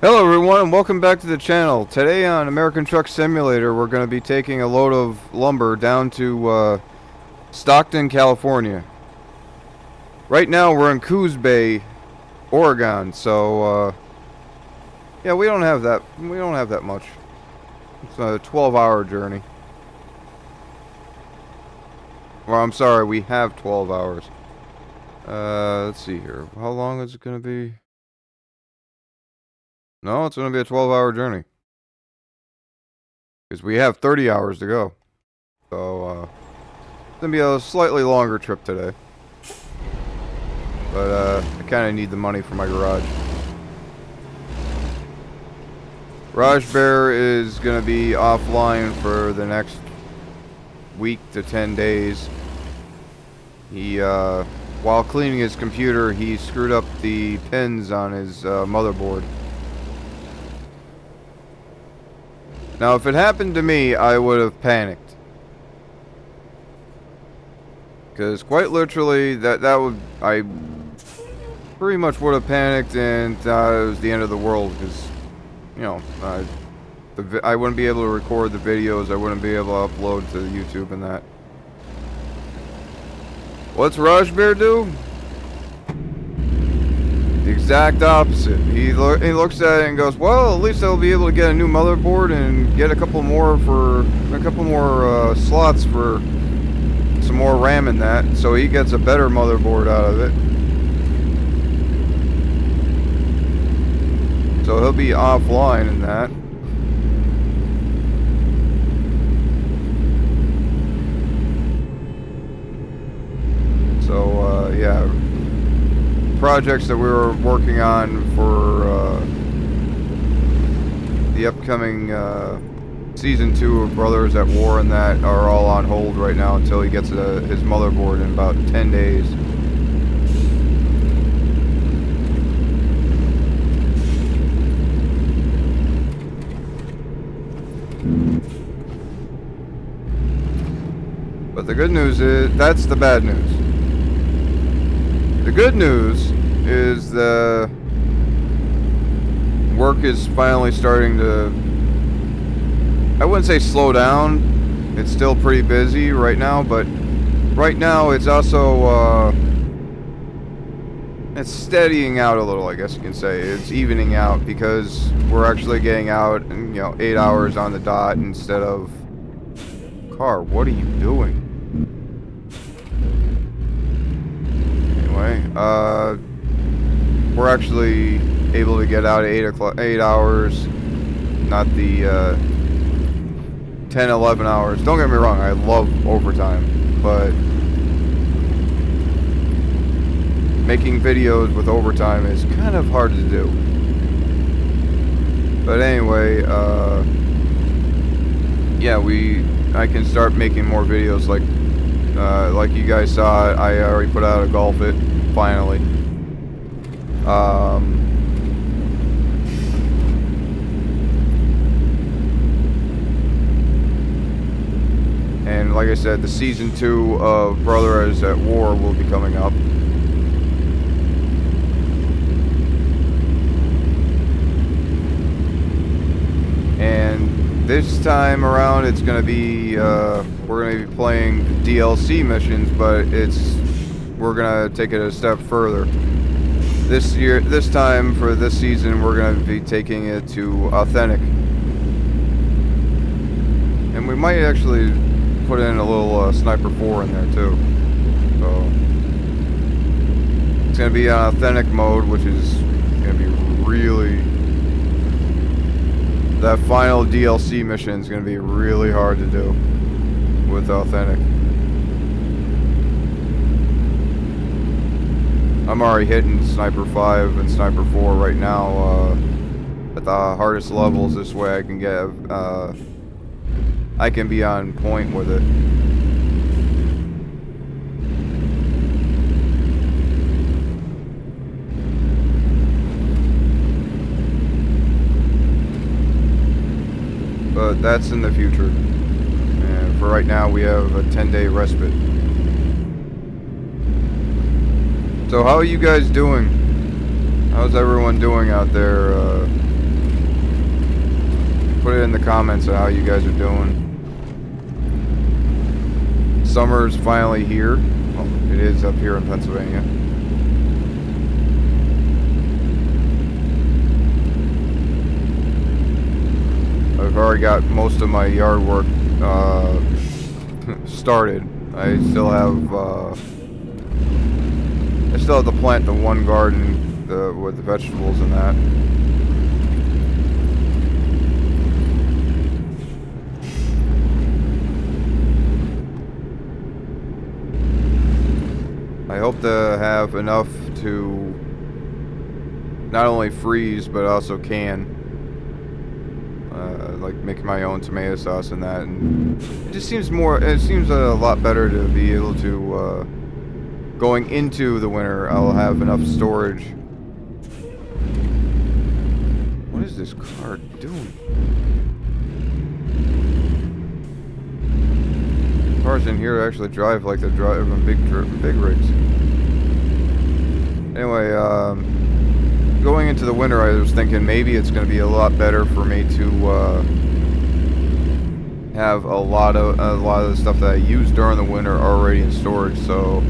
Hello everyone and welcome back to the channel. Today on American Truck Simulator we're going to be taking a load of lumber down to Stockton, California. Right now we're in Coos Bay, Oregon, so yeah, we don't have that much. It's a 12-hour journey. Well, I'm sorry, we have 12 hours. Let's see here. How long is it going to be? No, it's going to be a 12-hour journey. Because we have 30 hours to go. So, it's going to be a slightly longer trip today. But, I kind of need the money for my garage. Garage Bear is going to be offline for the next week to 10 days. He, while cleaning his computer, he screwed up the pins on his motherboard. Now, if it happened to me, I would have panicked. Because quite literally, I pretty much would have panicked and it was the end of the world. Because, you know, I wouldn't be able to record the videos. I wouldn't be able to upload to YouTube and that. What's Raj Bear do? The exact opposite. He looks at it and goes, well, at least I'll be able to get a new motherboard and get a couple more slots for some more RAM in that. So he gets a better motherboard out of it. So he'll be offline in that. So, yeah. Projects that we were working on for the upcoming Season 2 of Brothers at War and that are all on hold right now until he gets his motherboard in about 10 days. But the good news is, that's the bad news. The good news is the work is finally starting to, I wouldn't say slow down. It's still pretty busy right now, but right now it's also, it's steadying out a little, I guess you can say. It's evening out because we're actually getting out, 8 hours on the dot instead of, car, what are you doing? We're actually able to get out at 8 hours, not the 10, 11 hours. Don't get me wrong, I love overtime, but making videos with overtime is kind of hard to do. But anyway, yeah, I can start making more videos like you guys saw. I already put out a golf it finally. And like I said, the Season 2 of Brothers at War will be coming up. And this time around it's going to be, we're going to be playing DLC missions, but we're going to take it a step further. This time for this season, we're going to be taking it to Authentic. And we might actually put in a little Sniper 4 in there too. So it's going to be on Authentic mode, which is going to be really, that final DLC mission is going to be really hard to do with Authentic. I'm already hitting Sniper 5 and Sniper 4 right now at the hardest levels. This way I can get, I can be on point with it. But that's in the future. And for right now we have a 10-day respite. So how are you guys doing? How's everyone doing out there? in the comments on how you guys are doing. Summer's finally here. Well, it is up here in Pennsylvania. I've already got most of my yard work started. I still have to plant the one garden with the vegetables and that. I hope to have enough to not only freeze but also can. Like make my own tomato sauce and that, and it just seems a lot better to be able to going into the winter. I'll have enough storage. What is this car doing? Cars in here actually drive like they drive in big rigs. Anyway, going into the winter, I was thinking maybe it's going to be a lot better for me to have a lot of the stuff that I use during the winter already in storage. So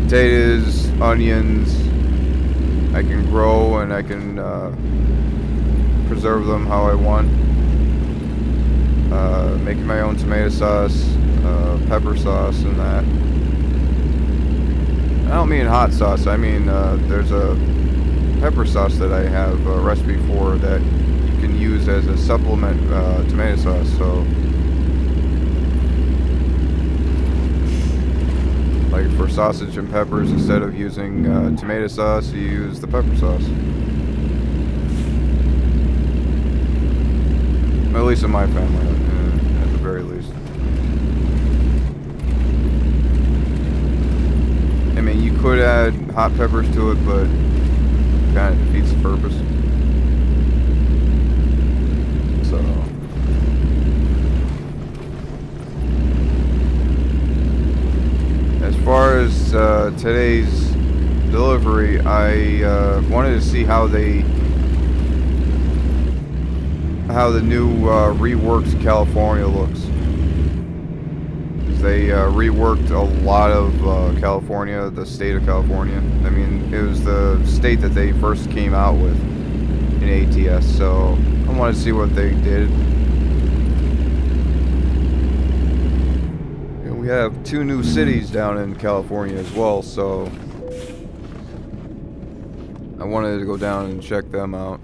potatoes, onions, I can grow and I can preserve them how I want. Making my own tomato sauce, pepper sauce, and that. I don't mean hot sauce. I mean there's a pepper sauce that I have a recipe for that you can use as a supplement tomato sauce. So, like for sausage and peppers, instead of using tomato sauce, you use the pepper sauce. At least in my family, at the very least. I mean, you could add hot peppers to it, but kind of defeats the purpose. So as far as today's delivery, I wanted to see how the new reworked California looks. They reworked a lot of California, the state of California. I mean, it was the state that they first came out with in ATS, so I wanted to see what they did. And we have 2 new cities down in California as well, so I wanted to go down and check them out.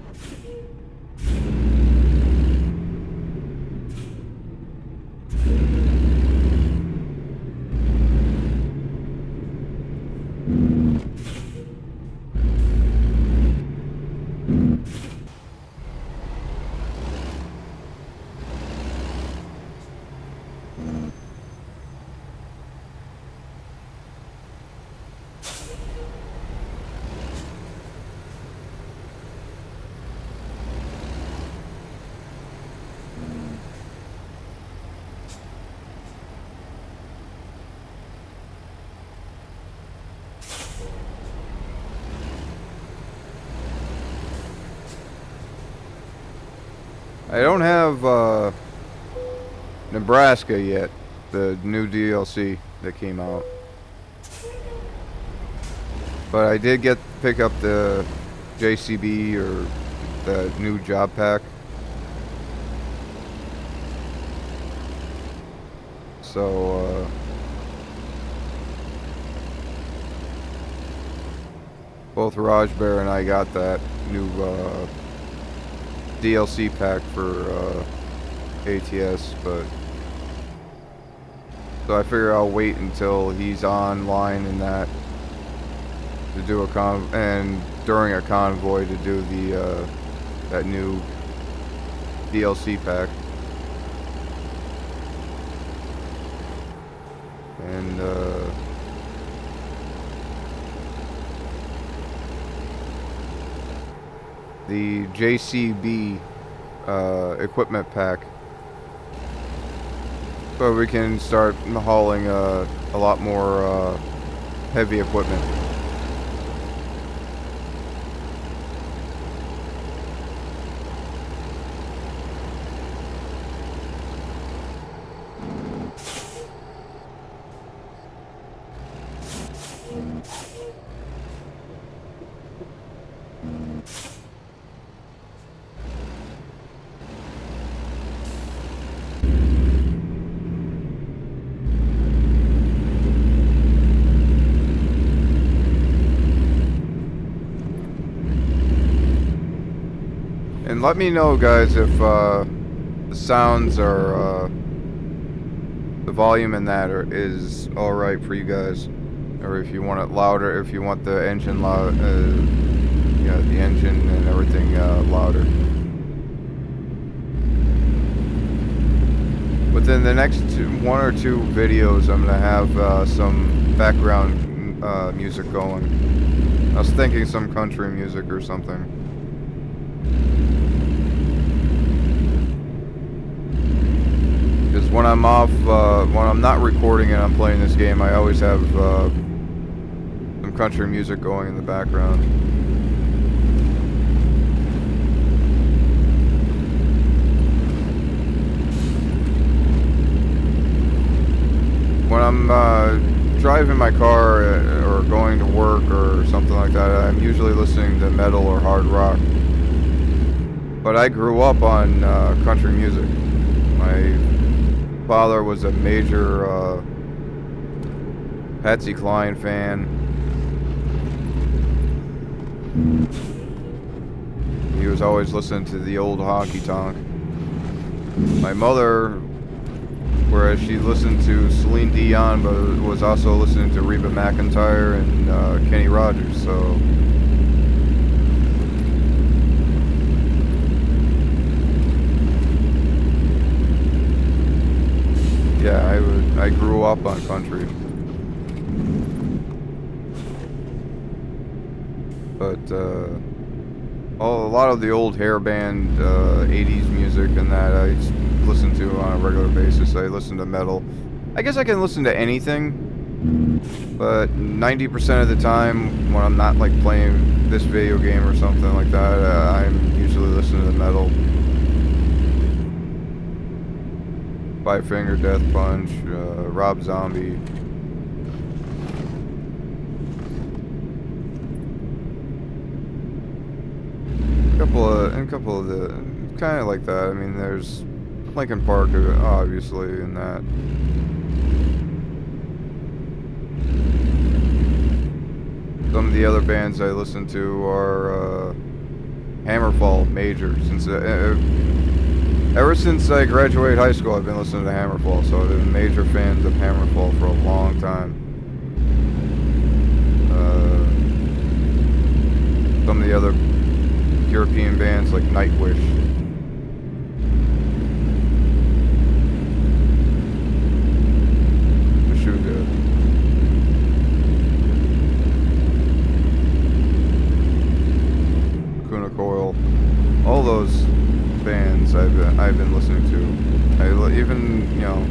I don't have Nebraska yet, the new DLC that came out. But I did pick up the JCB or the new job pack. So both Raj Bear and I got that new DLC pack for ATS, but so I figure I'll wait until he's online and that to do and during a convoy to do the that new DLC pack. And the JCB equipment pack, so we can start hauling a lot more heavy equipment. And let me know, guys, if the sounds are the volume in that is all right for you guys, or if you want it louder, if you want the engine loud, yeah, the engine and everything louder. Within the next one or two videos, I'm gonna have some background music going. I was thinking some country music or something. Because when I'm off, when I'm not recording and I'm playing this game, I always have some country music going in the background. When I'm driving my car or going to work or something like that, I'm usually listening to metal or hard rock. But I grew up on country music. My father was a major Patsy Cline fan. He was always listening to the old honky tonk. My mother, whereas she listened to Celine Dion, but was also listening to Reba McEntire and Kenny Rogers, so... Yeah, I grew up on country. But, a lot of the old hair band, 80s music and that I listen to on a regular basis. I listen to metal. I guess I can listen to anything, but 90% of the time when I'm not like playing this video game or something like that, I'm usually listening to metal. Five Finger Death Punch, Rob Zombie. A couple of the kind of like that. I mean, there's Linkin Park, obviously, in that. Some of the other bands I listen to are Hammerfall, major. Since ever since I graduated high school, I've been listening to Hammerfall, so I've been major fans of Hammerfall for a long time. Some of the other European bands like Nightwish. Meshuggah. Kuna Coil. All those bands I've been listening to. Even, you know,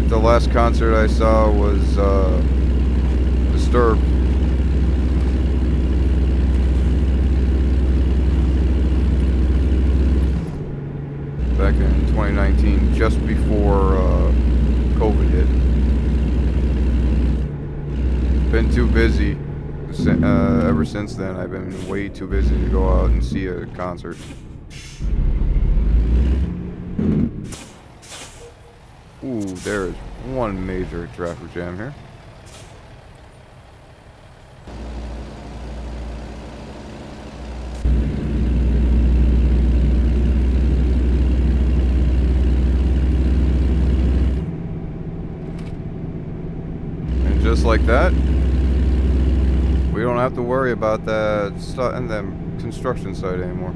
the last concert I saw was Disturbed. Back in 2019, just before COVID hit. Been too busy. Ever since then, I've been way too busy to go out and see a concert. Ooh, there is one major traffic jam here. And just like that, we don't have to worry about that stuff in the construction site anymore.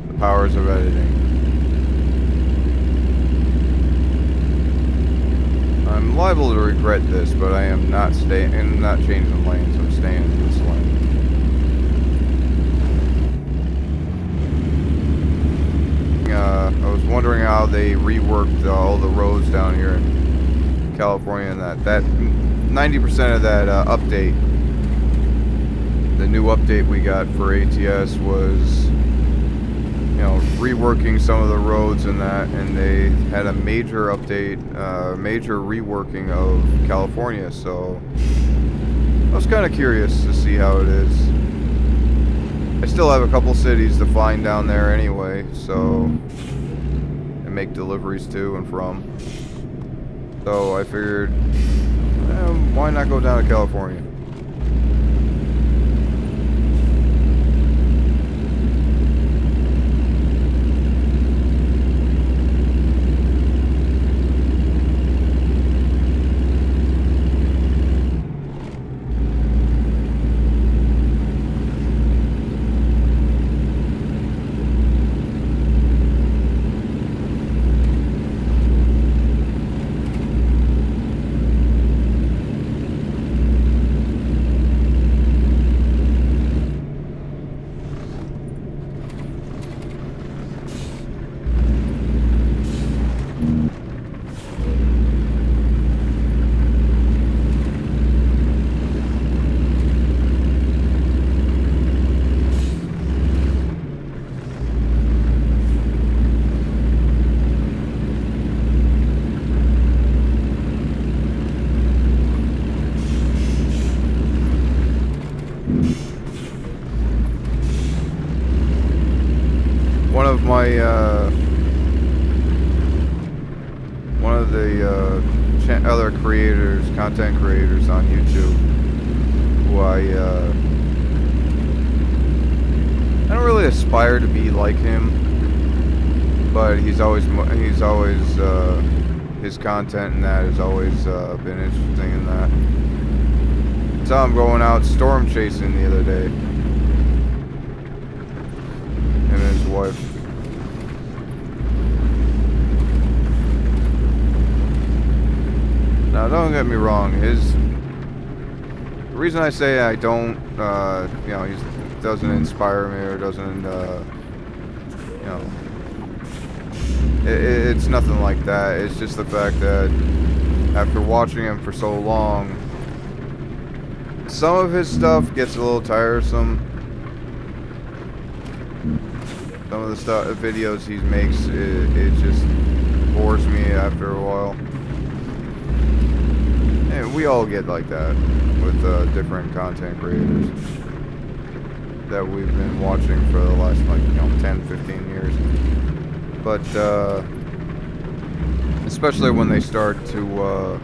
The powers of editing. I'm liable to regret this, but I am not changing lanes. I'm staying in this lane. I was wondering how they reworked all the roads down here in California, and that 90% of that update. The new update we got for ATS was, you know, reworking some of the roads and that, and they had a major update, major reworking of California, so I was kind of curious to see how it is. I still have a couple cities to find down there anyway, so, and make deliveries to and from. So I figured, why not go down to California? of my one of the other creators, content creators on YouTube, who I don't really aspire to be like him, but he's always his content and that has always been interesting in that. I saw him going out storm chasing the other day. Him and his wife. Now, don't get me wrong. The reason I say I don't, you know, he doesn't inspire me or doesn't, you know, it's nothing like that. It's just the fact that after watching him for so long, some of his stuff gets a little tiresome. Some of the videos he makes, it just bores me after a while. And we all get like that with different content creators that we've been watching for the last, like, you know, 10, 15 years. But especially when they start to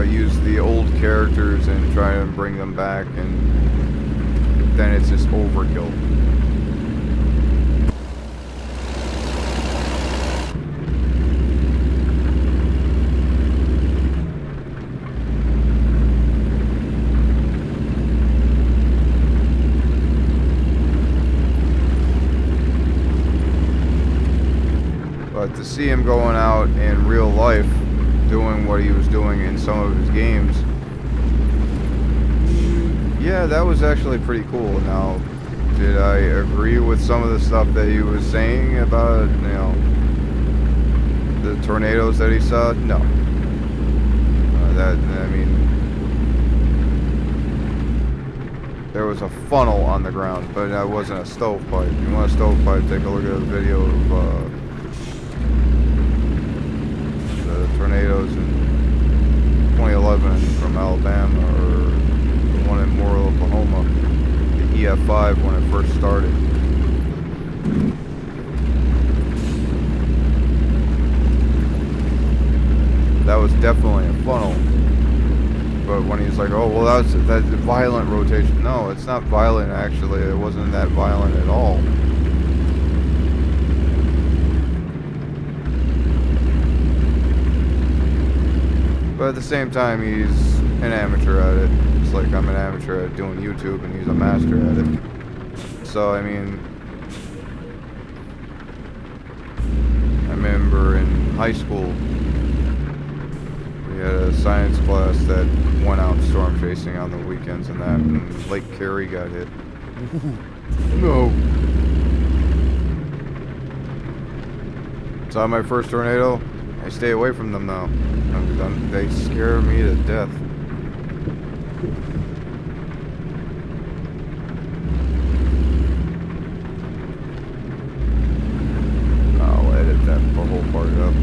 use the old characters and try and bring them back, and then it's just overkill. But to see him going out in real life doing what he was doing in some of his games, yeah, that was actually pretty cool. Now, did I agree with some of the stuff that he was saying about, you know, the tornadoes that he saw? No. I mean, there was a funnel on the ground, but that wasn't a stovepipe. If you want a stovepipe, take a look at the video of tornadoes in 2011 from Alabama, or the one in Moore, Oklahoma, the EF5 when it first started. That was definitely a funnel. But when he's like, oh, well, that's violent rotation. No, it's not violent, actually. It wasn't that violent at all. But at the same time, he's an amateur at it. It's like I'm an amateur at doing YouTube and he's a master at it. So, I mean, I remember in high school, we had a science class that went out storm chasing on the weekends and that, and Lake Cary got hit. No. Saw my first tornado. I stay away from them now. They scare me to death. I'll edit that whole part up.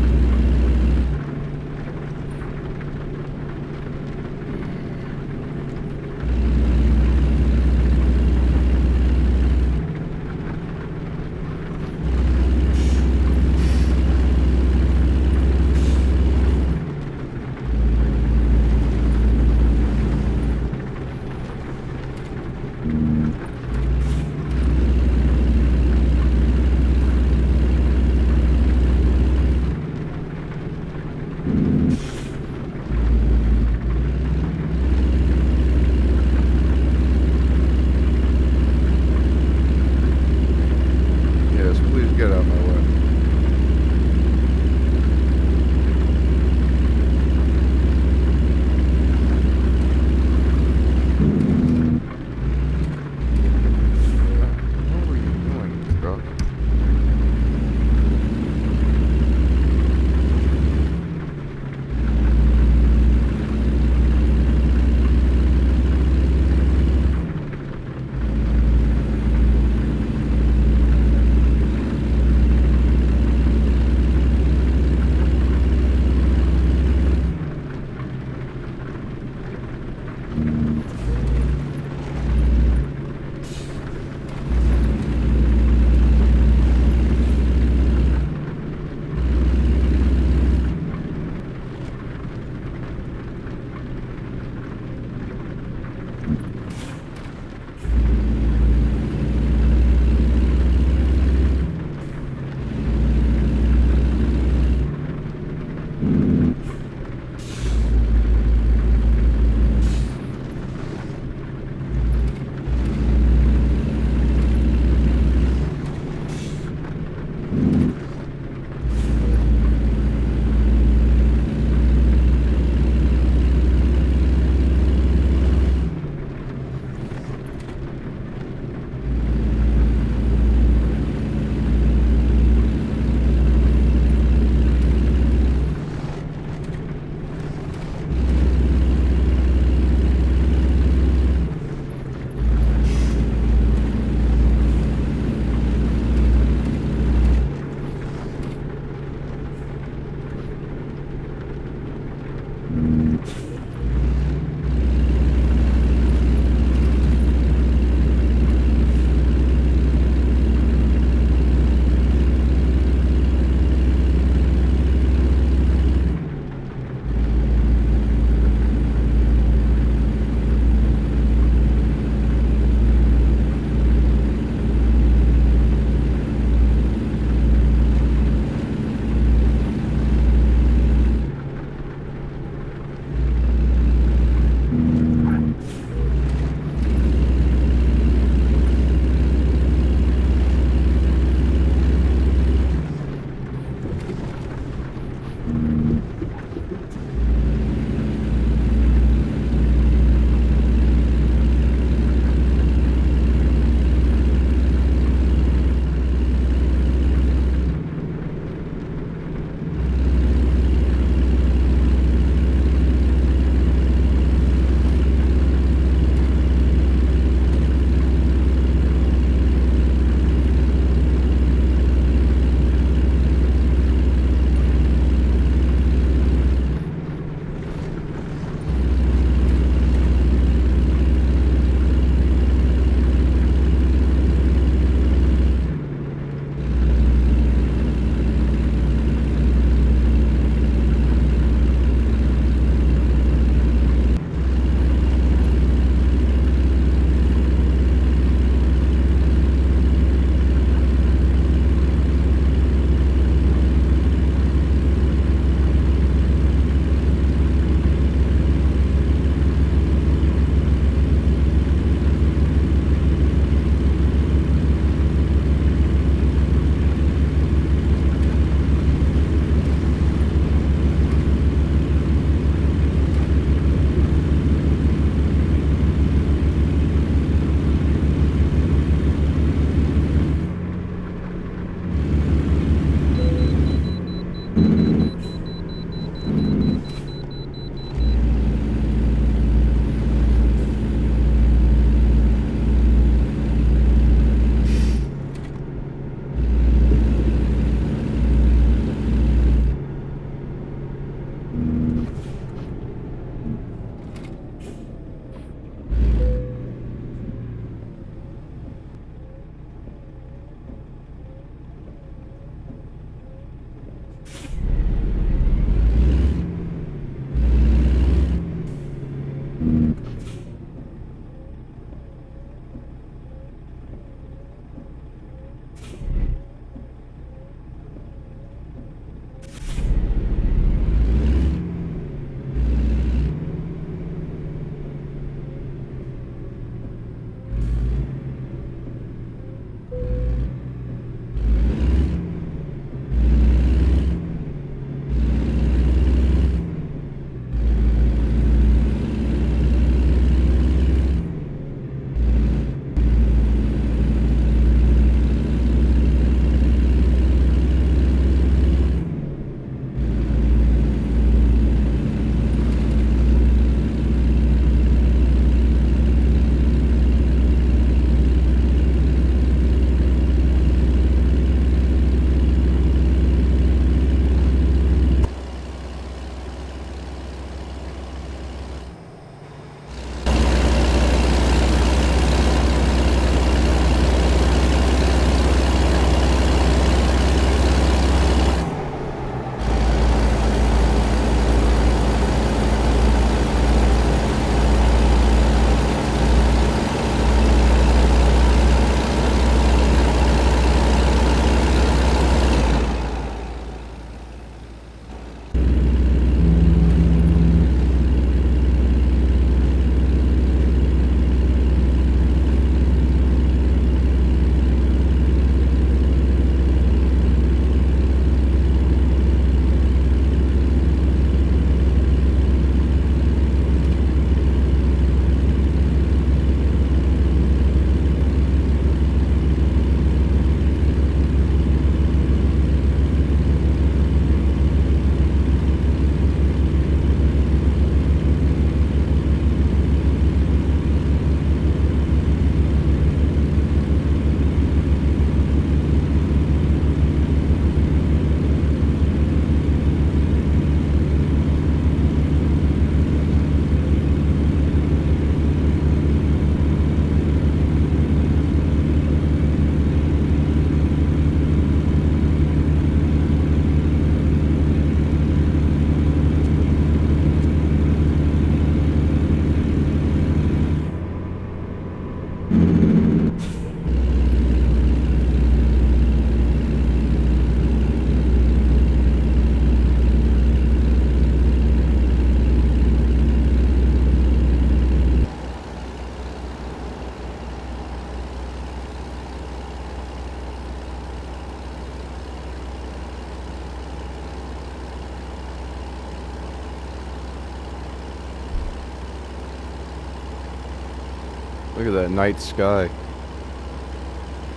Look at that night sky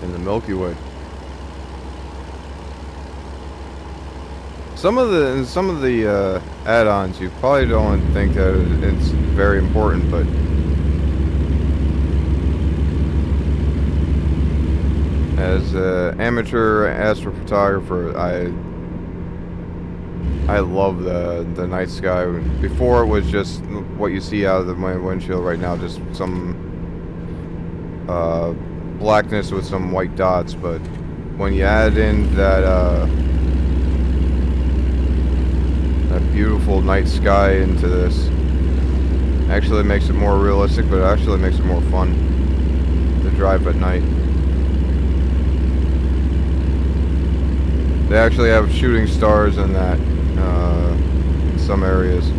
in the Milky Way. Some of the add-ons you probably don't think that it's very important, but as an amateur astrophotographer, I love the night sky. Before it was just what you see out of my windshield right now, just some blackness with some white dots. But when you add in that beautiful night sky into this, actually makes it more realistic, but it actually makes it more fun to drive at night. They actually have shooting stars in that, in some areas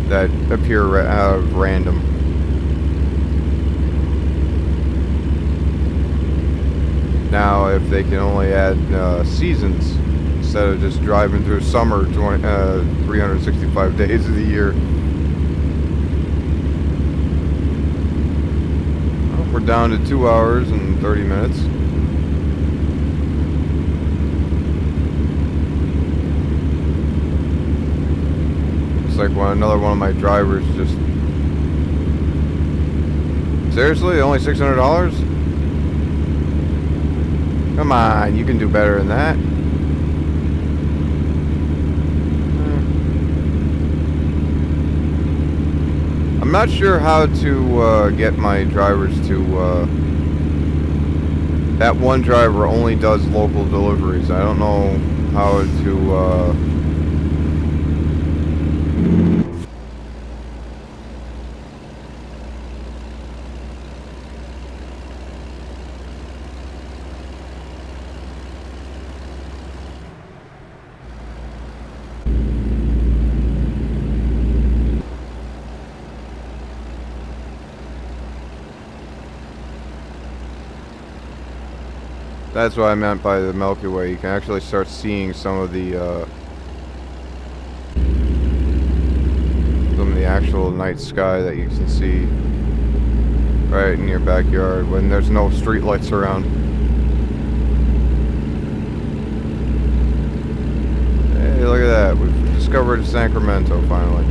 that appear out of random. Now, if they can only add seasons instead of just driving through summer 365 days of the year. Well, we're down to 2 hours and 30 minutes. Like another one of my drivers just... Seriously? Only $600? Come on, you can do better than that. I'm not sure how to get my drivers to... that one driver only does local deliveries. I don't know how to... That's what I meant by the Milky Way. You can actually start seeing some of the actual night sky that you can see right in your backyard when there's no street lights around. Hey, look at that. We've discovered Sacramento finally.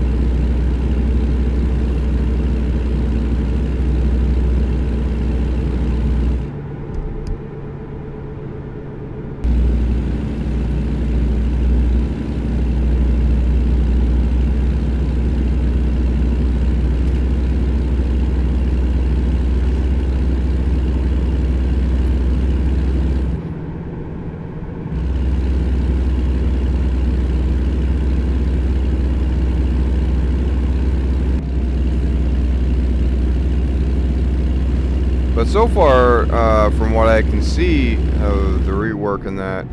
But so far, from what I can see of the rework in that,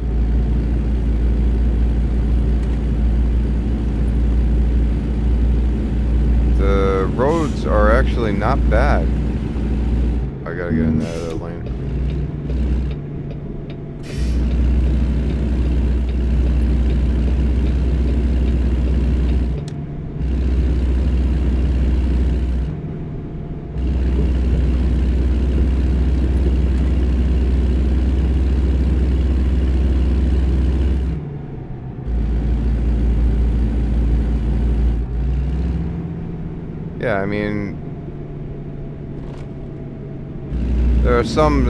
the roads are actually not bad. I gotta get in that other lane. Yeah, I mean, there are some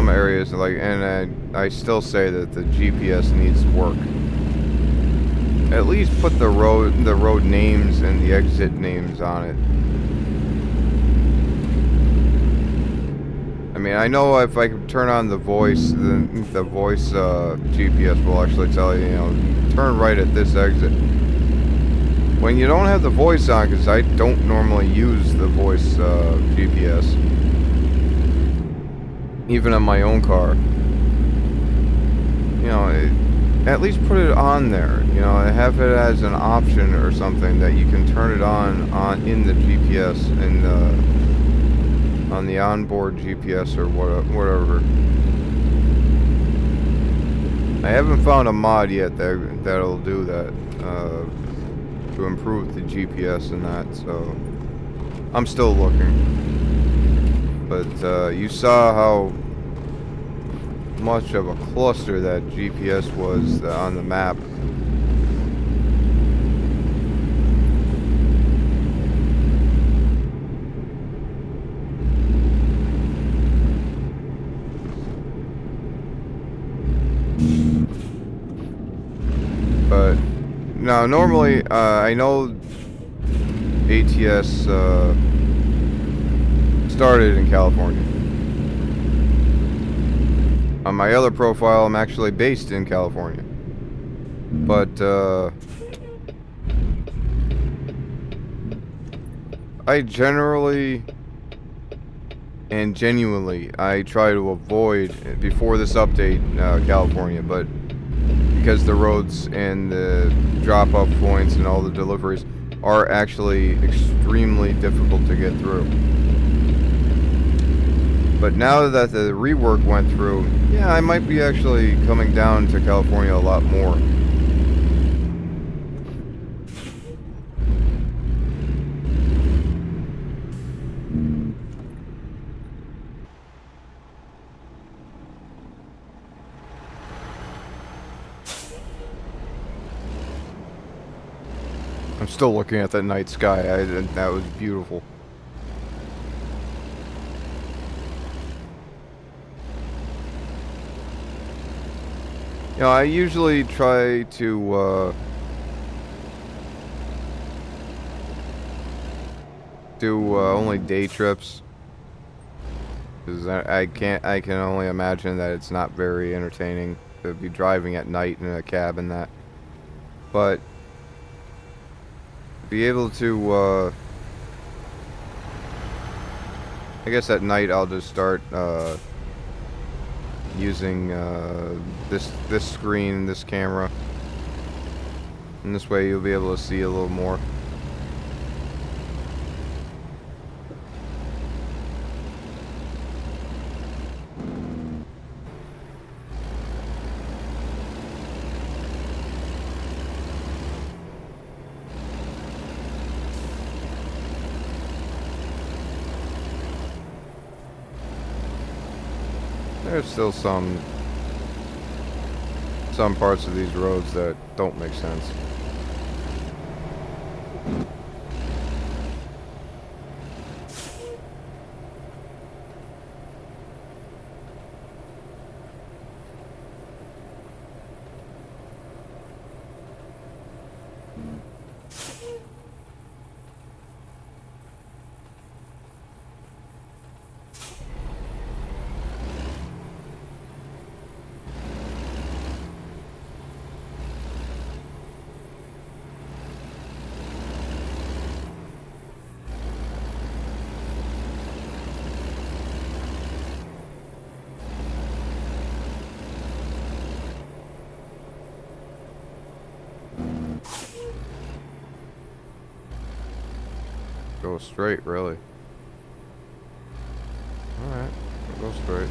areas like, and I still say that the GPS needs work. At least put the road names and the exit names on it. I mean, I know if I can turn on the voice, the voice GPS will actually tell you, you know, turn right at this exit. When you don't have the voice on, because I don't normally use the voice GPS, even on my own car, you know, at least put it on there. You know, have it as an option or something that you can turn it on in the GPS and on the onboard GPS or whatever. I haven't found a mod yet that'll do that. To improve the GPS and that, so I'm still looking. But you saw how much of a cluster that GPS was on the map. But now, normally, I know ATS started in California. On my other profile, I'm actually based in California. But I generally and genuinely, I try to avoid, before this update, California, but because the roads and the drop-off points and all the deliveries are actually extremely difficult to get through. But now that the rework went through, yeah, I might be actually coming down to California a lot more. I'm still looking at that night sky. That was beautiful. You know, I usually try to do only day trips, because I can only imagine that it's not very entertaining to be driving at night in a cab and that. But be able to, I guess at night I'll just start using this screen, this camera, and this way you'll be able to see a little more. There's still some parts of these roads that don't make sense. Go straight, really. Alright, we'll go straight.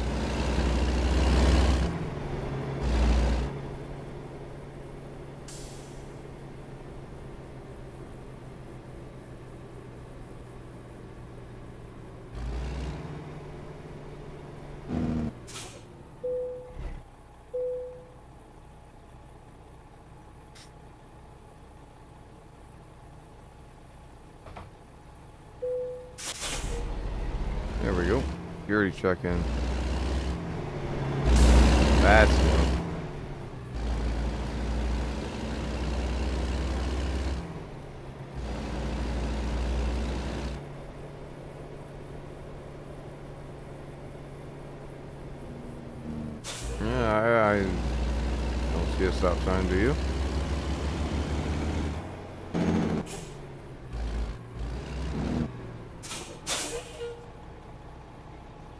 There we go. Security check-in. That's new. Yeah, I don't see a stop sign, do you?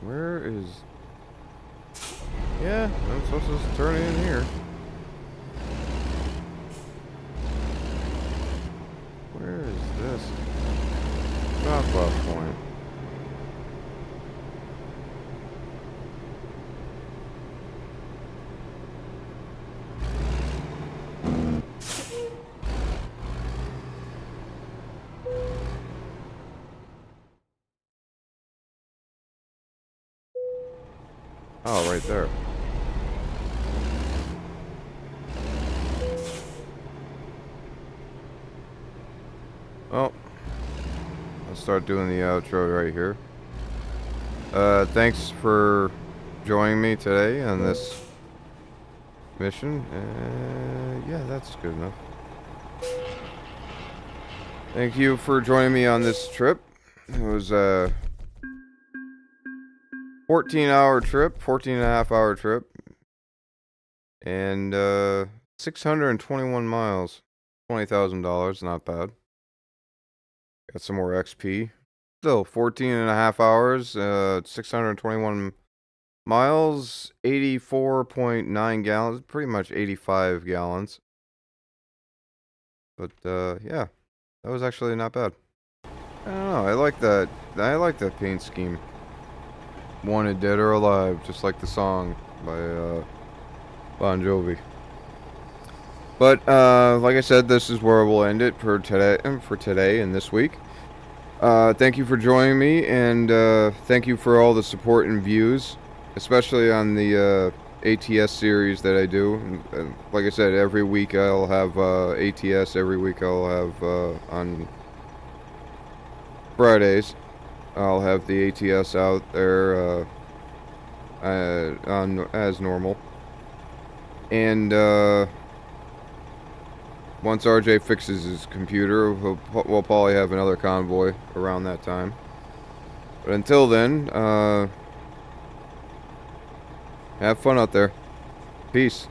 Where is... Yeah, I'm supposed to turn in here. Where is this? Drop-off point. Oh, right there. Well, I'll start doing the outro right here. Thanks for joining me today on this mission. Yeah, that's good enough. Thank you for joining me on this trip. It was a 14-hour trip, 14 and a half hour trip, and 621 miles, $20,000, not bad. Got some more XP. Still, 14 and a half hours, 621 miles, 84.9 gallons, pretty much 85 gallons. But, yeah, that was actually not bad. I don't know, I like that. I like that paint scheme. Wanted Dead or Alive, just like the song by, Bon Jovi. But, like I said, this is where we'll end it for today and this week. Thank you for joining me, and thank you for all the support and views, especially on the ATS series that I do. And like I said, every week I'll have ATS. Every week I'll have on Fridays I'll have the ATS out there on as normal. And once RJ fixes his computer, we'll probably have another convoy around that time. But until then, have fun out there. Peace.